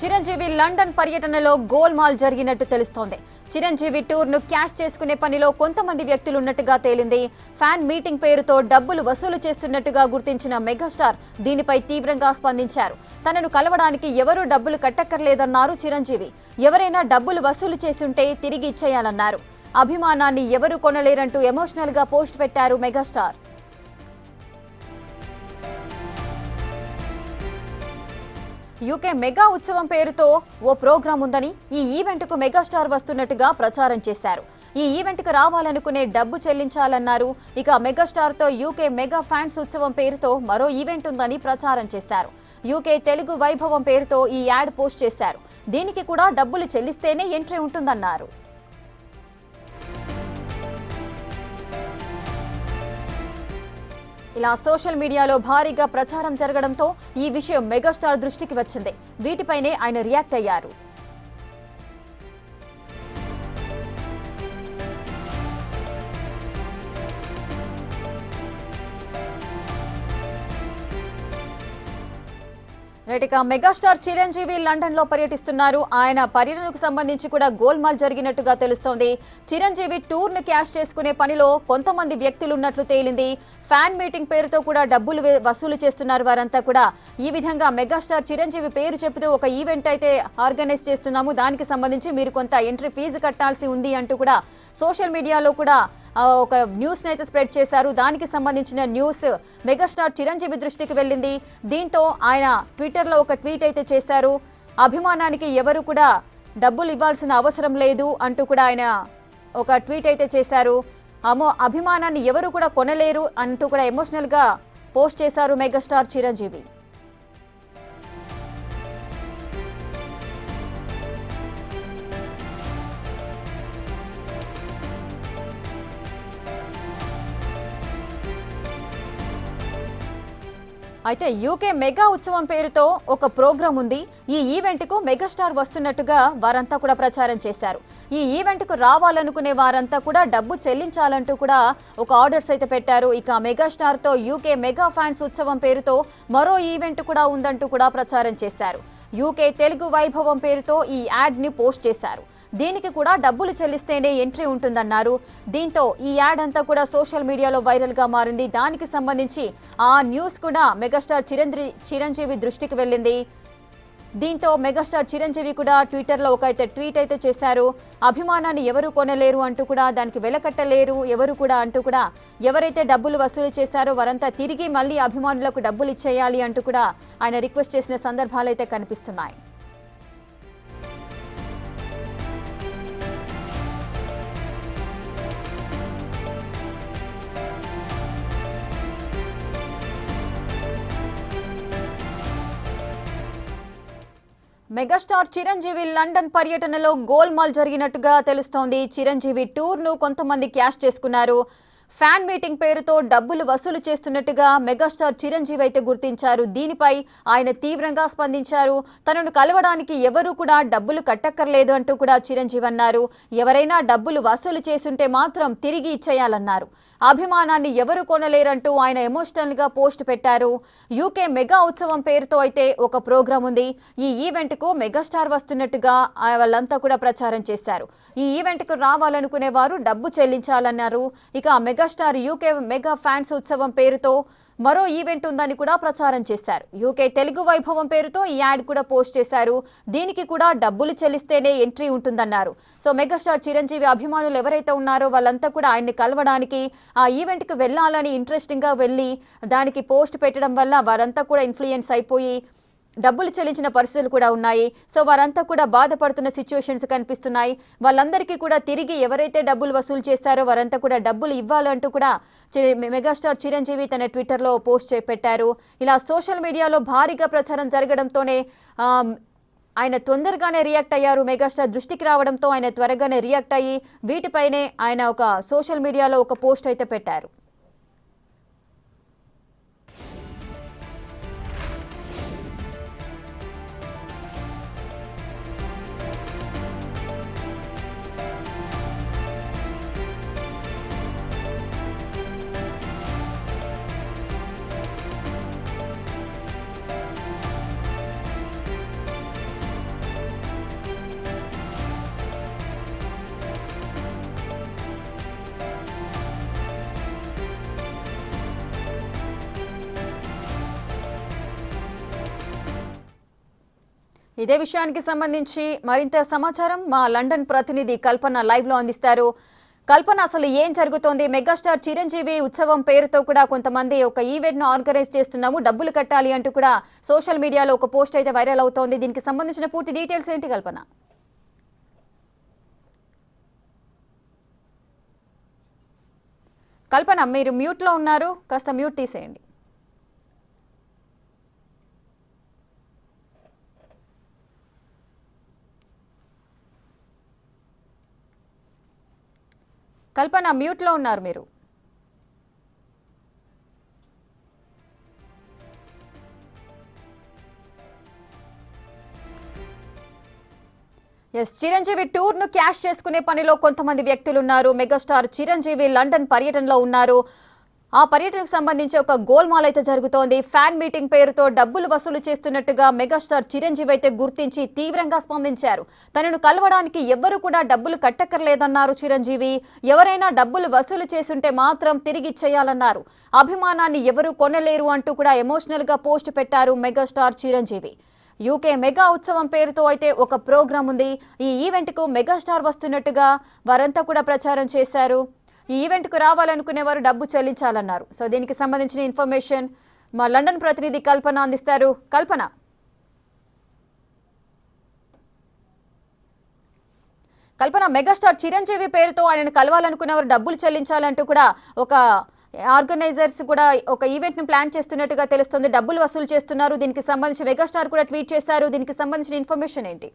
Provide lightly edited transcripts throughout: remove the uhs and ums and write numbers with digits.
Chiranjeevi London పర్యటనలో గోల్మాల్ జరిగినట్టు తెలుస్తోంది. చిరంజీవి టూర్ను క్యాష్ చేసుకునే పనిలో కొంతమంది వ్యక్తులు ఉన్నట్టుగా తేలింది. ఫ్యాన్ మీటింగ్ పేరుతో డబ్బులు వసూలు చేస్తున్నట్టుగా గుర్తించిన మెగాస్టార్ దీనిపై తీవ్రంగా స్పందించారు. తనను కలవడానికి ఎవరూ డబ్బులు కట్టక్కర్లేదన్నారు చిరంజీవి. ఎవరైనా డబ్బులు వసూలు చేసుంటే తిరిగి ఇచ్చేయాలన్నారు. అభిమానాన్ని ఎవరూ కొనలేరంటూ ఎమోషనల్ గా పోస్ట్ పెట్టారు మెగాస్టార్. యూకే మెగా ఉత్సవం పేరుతో ఓ ప్రోగ్రాం ఉందని, ఈ ఈవెంట్ కు మెగాస్టార్ వస్తున్నట్టుగా ప్రచారం చేశారు. ఈ ఈవెంట్ కు రావాలనుకునే డబ్బు చెల్లించాలన్నారు. ఇక మెగాస్టార్ తో యూకే మెగా ఫ్యాన్స్ ఉత్సవం పేరుతో మరో ఈవెంట్ ఉందని ప్రచారం చేశారు. యూకే తెలుగు వైభవం పేరుతో ఈ యాడ్ పోస్ట్ చేశారు. దీనికి కూడా డబ్బులు చెల్లిస్తేనే ఎంట్రీ ఉంటుందన్నారు. ఇలా సోషల్ మీడియాలో భారీగా ప్రచారం జరగడంతో ఈ విషయం మెగాస్టార్ దృష్టికి వచ్చింది. వీటిపైనే ఆయన రియాక్ట్ అయ్యారు. రైట్గా మెగాస్టార్ చిరంజీవి లండన్ లో పర్యటిస్తున్నారు. ఆయన పర్యటనకు సంబంధించి కూడా గోల్మాల్ జరిగినట్టుగా తెలుస్తోంది. చిరంజీవి టూర్ ను క్యాష్ చేసుకునే పనిలో కొంతమంది వ్యక్తులు ఉన్నట్లు తేలింది. ఫ్యాన్ మీటింగ్ పేరుతో కూడా డబ్బులు వసూలు చేస్తున్నారు వారంతా కూడా. ఈ విధంగా మెగాస్టార్ చిరంజీవి పేరు చెబుతూ ఒక ఈవెంట్ అయితే ఆర్గనైజ్ చేస్తున్నాము, దానికి సంబంధించి మీరు కొంత ఎంట్రీ ఫీజు కట్టాల్సి ఉంది అంటూ కూడా సోషల్ మీడియాలో కూడా ఒక న్యూస్ అయితే స్ప్రెడ్ చేశారు. దానికి సంబంధించిన న్యూస్ మెగాస్టార్ చిరంజీవి దృష్టికి వెళ్ళింది. దీంతో ఆయన ట్విట్టర్లో ఒక ట్వీట్ అయితే చేశారు. అభిమానానికి ఎవరు కూడా డబ్బులు ఇవ్వాల్సిన అవసరం లేదు అంటూ కూడా ఆయన ఒక ట్వీట్ అయితే చేశారు. అభిమానాన్ని ఎవరు కూడా కొనలేరు అంటూ కూడా ఎమోషనల్ గా పోస్ట్ చేశారు మెగాస్టార్ చిరంజీవి. అయితే యూకే మెగా ఉత్సవం పేరుతో ఒక ప్రోగ్రాం ఉంది. ఈ ఈవెంట్ కు మెగాస్టార్ వస్తున్నట్టుగా వారంతా కూడా ప్రచారం చేశారు. ఈ ఈవెంట్ కు రావాలనుకునే వారంతా కూడా డబ్బు చెల్లించాలంటూ కూడా ఒక ఆర్డర్స్ అయితే పెట్టారు. ఇక మెగాస్టార్ తో యూకే మెగా ఫ్యాన్స్ ఉత్సవం పేరుతో మరో ఈవెంట్ కూడా ఉందంటూ కూడా ప్రచారం చేశారు. యూకే తెలుగు వైభవం పేరుతో ఈ యాడ్ ని పోస్ట్ చేశారు. దీనికి కూడా డబ్బులు చెల్లిస్తేనే ఎంట్రీ ఉంటుందన్నారు. దీంతో ఈ యాడ్ అంతా కూడా సోషల్ మీడియాలో వైరల్ గా మారింది. దానికి సంబంధించి ఆ న్యూస్ కూడా మెగాస్టార్ చిరంజీవి దృష్టికి వెళ్ళింది. దీంతో మెగాస్టార్ చిరంజీవి కూడా ట్విట్టర్లో ఒక ట్వీట్ అయితే చేశారు. అభిమానాన్ని ఎవరు కొనలేరు అంటూ కూడా, దానికి వెలకట్టలేరు ఎవరు కూడా అంటూ కూడా, ఎవరైతే డబ్బులు వసూలు చేశారో వారంతా తిరిగి మళ్ళీ అభిమానులకు డబ్బులు ఇచ్చేయాలి అంటూ కూడా ఆయన రిక్వెస్ట్ చేసిన సందర్భాలు అయితే కనిపిస్తున్నాయి. మెగాస్టార్ చిరంజీవి లండన్ పర్యటనలో గోల్మాల్ జరిగినట్టుగా తెలుస్తోంది. చిరంజీవి టూర్ ను కొంతమంది క్యాష్ చేసుకున్నారు. ఫ్యాన్ మీటింగ్ పేరుతో డబ్బులు వసూలు చేస్తున్నట్టుగా మెగాస్టార్ చిరంజీవి అయితే గుర్తించారు. దీనిపై ఆయన తీవ్రంగా స్పందించారు. తనను కలవడానికి ఎవరూ కూడా డబ్బులు కట్టక్కర్లేదు అంటూ కూడా చిరంజీవి అన్నారు. ఎవరైనా డబ్బులు వసూలు చేసుంటే మాత్రం తిరిగి ఇచ్చేయాలన్నారు. అభిమానాన్ని ఎవరు కొనలేరంటూ ఆయన ఎమోషనల్ గా పోస్ట్ పెట్టారు. యూకే మెగా ఉత్సవం పేరుతో అయితే ఒక ప్రోగ్రాం ఉంది. ఈ ఈవెంట్ కు మెగాస్టార్ వస్తున్నట్టుగా వాళ్ళంతా కూడా ప్రచారం చేశారు. ఈ ఈవెంట్ కు రావాలనుకునే వారు డబ్బు చెల్లించాలన్నారు. ఇక మెగాస్టార్ యూకే మెగా ఫ్యాన్స్ ఉత్సవం పేరుతో మరో ఈవెంట్ ఉందని కూడా ప్రచారం చేశారు. యూకే తెలుగు వైభవం పేరుతో ఈ యాడ్ కూడా పోస్ట్ చేశారు. దీనికి కూడా డబ్బులు చెల్లిస్తేనే ఎంట్రీ ఉంటుందన్నారు. సో మెగాస్టార్ చిరంజీవి అభిమానులు ఎవరైతే ఉన్నారో వాళ్ళంతా కూడా ఆయన్ని కలవడానికి, ఆ ఈవెంట్కి వెళ్ళాలని ఇంట్రెస్టింగ్ గా వెళ్ళి దానికి పోస్ట్ పెట్టడం వల్ల వారంతా కూడా ఇన్ఫ్లుయెన్స్ అయిపోయి డబ్బులు చెల్లించిన పరిస్థితులు కూడా ఉన్నాయి. సో వారంతా కూడా బాధపడుతున్న సిచ్యువేషన్స్ కనిపిస్తున్నాయి. వాళ్ళందరికీ కూడా తిరిగి ఎవరైతే డబ్బులు వసూలు చేస్తారో వారంతా కూడా డబ్బులు ఇవ్వాలంటూ కూడా మెగాస్టార్ చిరంజీవి తన ట్విట్టర్లో పోస్ట్ పెట్టారు. ఇలా సోషల్ మీడియాలో భారీగా ప్రచారం జరగడంతోనే ఆయన తొందరగానే రియాక్ట్ అయ్యారు. మెగాస్టార్ దృష్టికి రావడంతో ఆయన త్వరగానే రియాక్ట్ అయ్యి వీటిపైనే ఆయన ఒక సోషల్ మీడియాలో ఒక పోస్ట్ అయితే పెట్టారు. ఇదే విషయానికి సంబంధించి మరింత సమాచారం మా లండన్ ప్రతినిధి కల్పన లైవ్ లో అందిస్తారు. కల్పన, అసలు ఏం జరుగుతోంది? మెగాస్టార్ చిరంజీవి ఉత్సవం పేరుతో కూడా కొంతమంది ఒక ఈవెంట్ ను ఆర్గనైజ్ చేస్తున్నాము, డబ్బులు కట్టాలి అంటూ కూడా సోషల్ మీడియాలో ఒక పోస్ట్ అయితే వైరల్ అవుతోంది. దీనికి సంబంధించిన పూర్తి డీటెయిల్స్ ఏంటి కల్పన? కల్పన, మీరు మ్యూట్ లో ఉన్నారు, కాస్త మ్యూట్ తీసేయండి. కల్పన, మ్యూట్ లో ఉన్నారు మీరు. చిరంజీవి టూర్ ను క్యాష్ చేసుకునే పనిలో కొంతమంది వ్యక్తులు ఉన్నారు. మెగాస్టార్ చిరంజీవి లండన్ పర్యటనలో ఉన్నారు. ఆ పర్యటనకు సంబంధించి ఒక గోల్మాల్ అయితే జరుగుతోంది. ఫ్యాన్ మీటింగ్ పేరుతో డబ్బులు వసూలు చేస్తున్నట్టుగా మెగాస్టార్ చిరంజీవి అయితే గుర్తించి తీవ్రంగా స్పందించారు. తనను కలవడానికి ఎవ్వరూ కూడా డబ్బులు కట్టక్కర్లేదన్నారు చిరంజీవి. ఎవరైనా డబ్బులు వసూలు చేసుంటే మాత్రం తిరిగి ఇచ్చేయాలన్నారు. అభిమానాన్ని ఎవరూ కొనలేరు అంటూ కూడా ఎమోషనల్ గా పోస్ట్ పెట్టారు మెగాస్టార్ చిరంజీవి. యూకే మెగా ఉత్సవం పేరుతో అయితే ఒక ప్రోగ్రాం ఉంది. ఈ ఈవెంట్ కు మెగాస్టార్ వస్తున్నట్టుగా వారంతా కూడా ప్రచారం చేశారు. ఈ ఈవెంట్ కు రావాలనుకునే వారు డబ్బు చెల్లించాలన్నారు. సో దీనికి సంబంధించిన ఇన్ఫర్మేషన్ మా లండన్ ప్రతినిధి కల్పన అందిస్తారు. కల్పన, మెగాస్టార్ చిరంజీవి పేరుతో ఆయనను కలవాలనుకునే వారు డబ్బులు చెల్లించాలంటూ కూడా ఒక ఆర్గనైజర్స్ కూడా ఒక ఈవెంట్ ని ప్లాన్ చేస్తున్నట్టుగా తెలుస్తుంది. డబ్బులు వసూలు చేస్తున్నారు. దీనికి సంబంధించి మెగాస్టార్ కూడా ట్వీట్ చేశారు. దీనికి సంబంధించిన ఇన్ఫర్మేషన్ ఏంటి?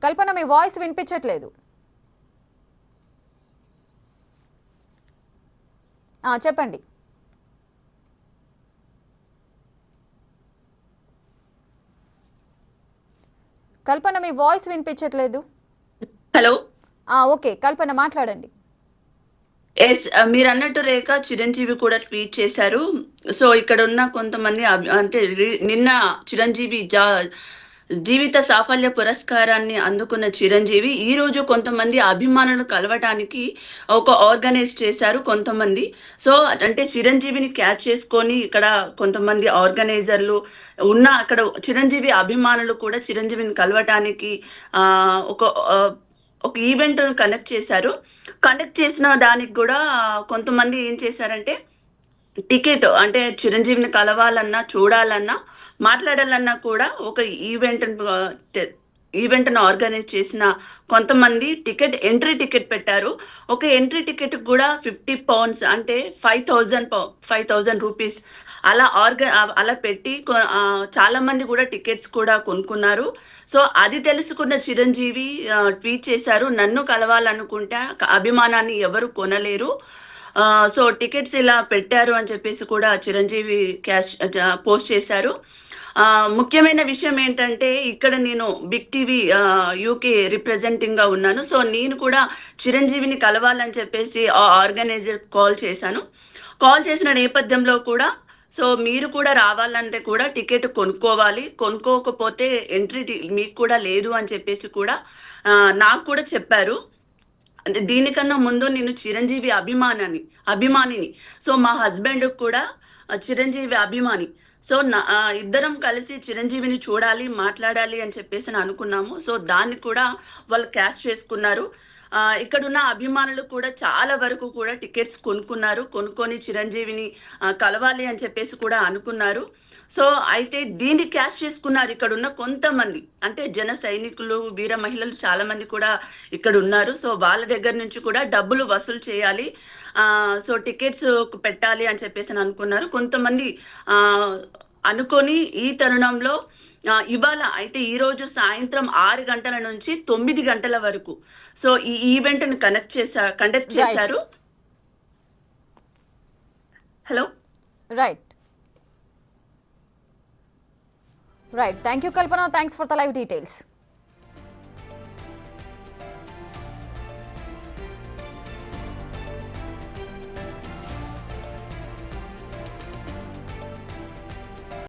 కల్పన, మీ వాయిస్ వినిపించట్లేదు. చెప్పండి. కల్పన, మీ వాయిస్ వినిపించట్లేదు. హలో. ఓకే, కల్పన మాట్లాడండి. ఎస్, మీరు అన్నట్టు రేఖ చిరంజీవి కూడా ట్వీట్ చేశారు. సో ఇక్కడ ఉన్న కొంతమంది అంటే నిన్న చిరంజీవి జీవిత సాఫల్య పురస్కారాన్ని అందుకున్న చిరంజీవి ఈ రోజు కొంతమంది అభిమానులను కలవటానికి ఒక ఆర్గనైజ్ చేశారు కొంతమంది. సో అంటే చిరంజీవిని క్యాచ్ చేసుకొని ఇక్కడ కొంతమంది ఆర్గనైజర్లు ఉన్న అక్కడ చిరంజీవి అభిమానులు కూడా చిరంజీవిని కలవటానికి ఒక ఒక ఈవెంట్ కండక్ట్ చేసిన దానికి కూడా కొంతమంది ఏం చేశారంటే టికెట్ అంటే చిరంజీవిని కలవాలన్నా చూడాలన్నా మాట్లాడాలన్నా కూడా ఒక ఈవెంట్ను ఆర్గనైజ్ చేసిన కొంతమంది ఎంట్రీ టికెట్ పెట్టారు. ఒక ఎంట్రీ టికెట్ కూడా £50 అంటే 5,000 రూపీస్ అలా పెట్టి చాలా మంది కూడా టికెట్స్ కూడా కొనుక్కున్నారు. సో అది తెలుసుకున్న చిరంజీవి ట్వీట్ చేశారు, నన్ను కలవాలనుకుంటే అభిమానాన్ని ఎవరు కొనలేరు, సో టికెట్స్ ఇలా పెట్టారు అని చెప్పేసి కూడా చిరంజీవి పోస్ట్ చేశారు. ముఖ్యమైన విషయం ఏంటంటే ఇక్కడ నేను బిగ్ టీవీ యూకే రిప్రజెంటింగ్ గా ఉన్నాను. సో నేను కూడా చిరంజీవిని కలవాలని చెప్పేసి ఆ ఆర్గనైజర్ కాల్ చేసిన నేపథ్యంలో కూడా సో మీరు కూడా రావాలంటే కూడా టికెట్ కొనుక్కోవాలి, కొనుక్కోకపోతే ఎంట్రీ మీకు కూడా లేదు అని చెప్పేసి కూడా నాకు కూడా చెప్పారు. దీనికన్నా ముందు నేను చిరంజీవి అభిమానిని. సో మా హస్బెండ్ కూడా చిరంజీవి అభిమాని. సో ఇద్దరం కలిసి చిరంజీవిని చూడాలి, మాట్లాడాలి అని చెప్పేసి అనుకున్నాము. సో దాన్ని కూడా వాళ్ళు క్యాష్ చేసుకున్నారు. ఇక్కడున్న అభిమానులు కూడా చాలా వరకు కూడా టికెట్స్ కొనుక్కొని చిరంజీవిని కలవాలి అని చెప్పేసి కూడా అనుకున్నారు. సో అయితే దీన్ని క్యాష్ చేసుకున్నారు ఇక్కడున్న కొంతమంది, అంటే జన సైనికులు, వీర మహిళలు చాలా మంది కూడా ఇక్కడ ఉన్నారు. సో వాళ్ళ దగ్గర నుంచి కూడా డబ్బులు వసూలు చేయాలి, సో టికెట్స్ పెట్టాలి అని చెప్పేసి అనుకున్నారు కొంతమంది. అనుకొని ఈ తరుణంలో ఇవాళ అయితే ఈ రోజు సాయంత్రం 6 గంటల నుంచి 9 గంటల వరకు సో ఈ ఈవెంట్ ని కండక్ట్ చేశారు. Hello. Right. Thank you Kalpana, thanks for the live details.